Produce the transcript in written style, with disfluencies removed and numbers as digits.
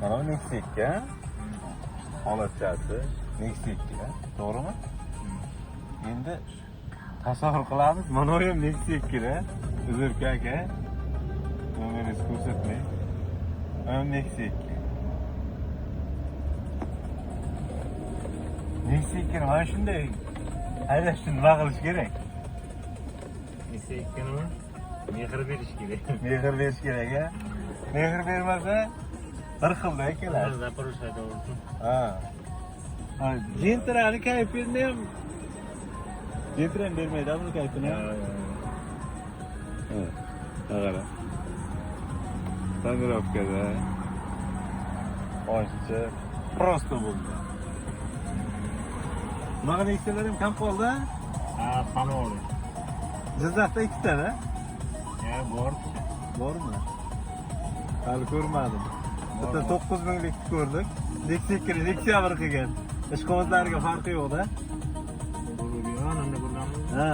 Mana bu Nexia 2. Holatchasi Nexia 2. To'g'rimi? Endi tasavvur qilamiz. Mana bu ham Nexia 2 da. Uzurka aka. Nomeringiz ko'rsatmang. Mana Nexia 2. Nexia 2 mana shunday haydashni nima qilish kerak? Nexia 2 nima? Mehr berish kerak. Mehr berish kerak a. Mehr bermasa bir xilda keladi. Zaporishadi o'zi. Ha. Ha, jentrani kayfini ham jentran bermaydi buni kayfini ham. Ha. Qara. Tonirovkada. Ochiqcha prosto bo'ldi. Mana Nexialar ham kam qoldi. Ha, qanor. Jizzaxda 2 ta da? Ya, bor. Bormi? Hali ko'rmadim. Bitta 9000 lik ko'rdik. Nexia 2 Nexia 1 qilgan. Ishqibozlariga farqi yo'q-da. Bu yo'q, endi bularni. Ha.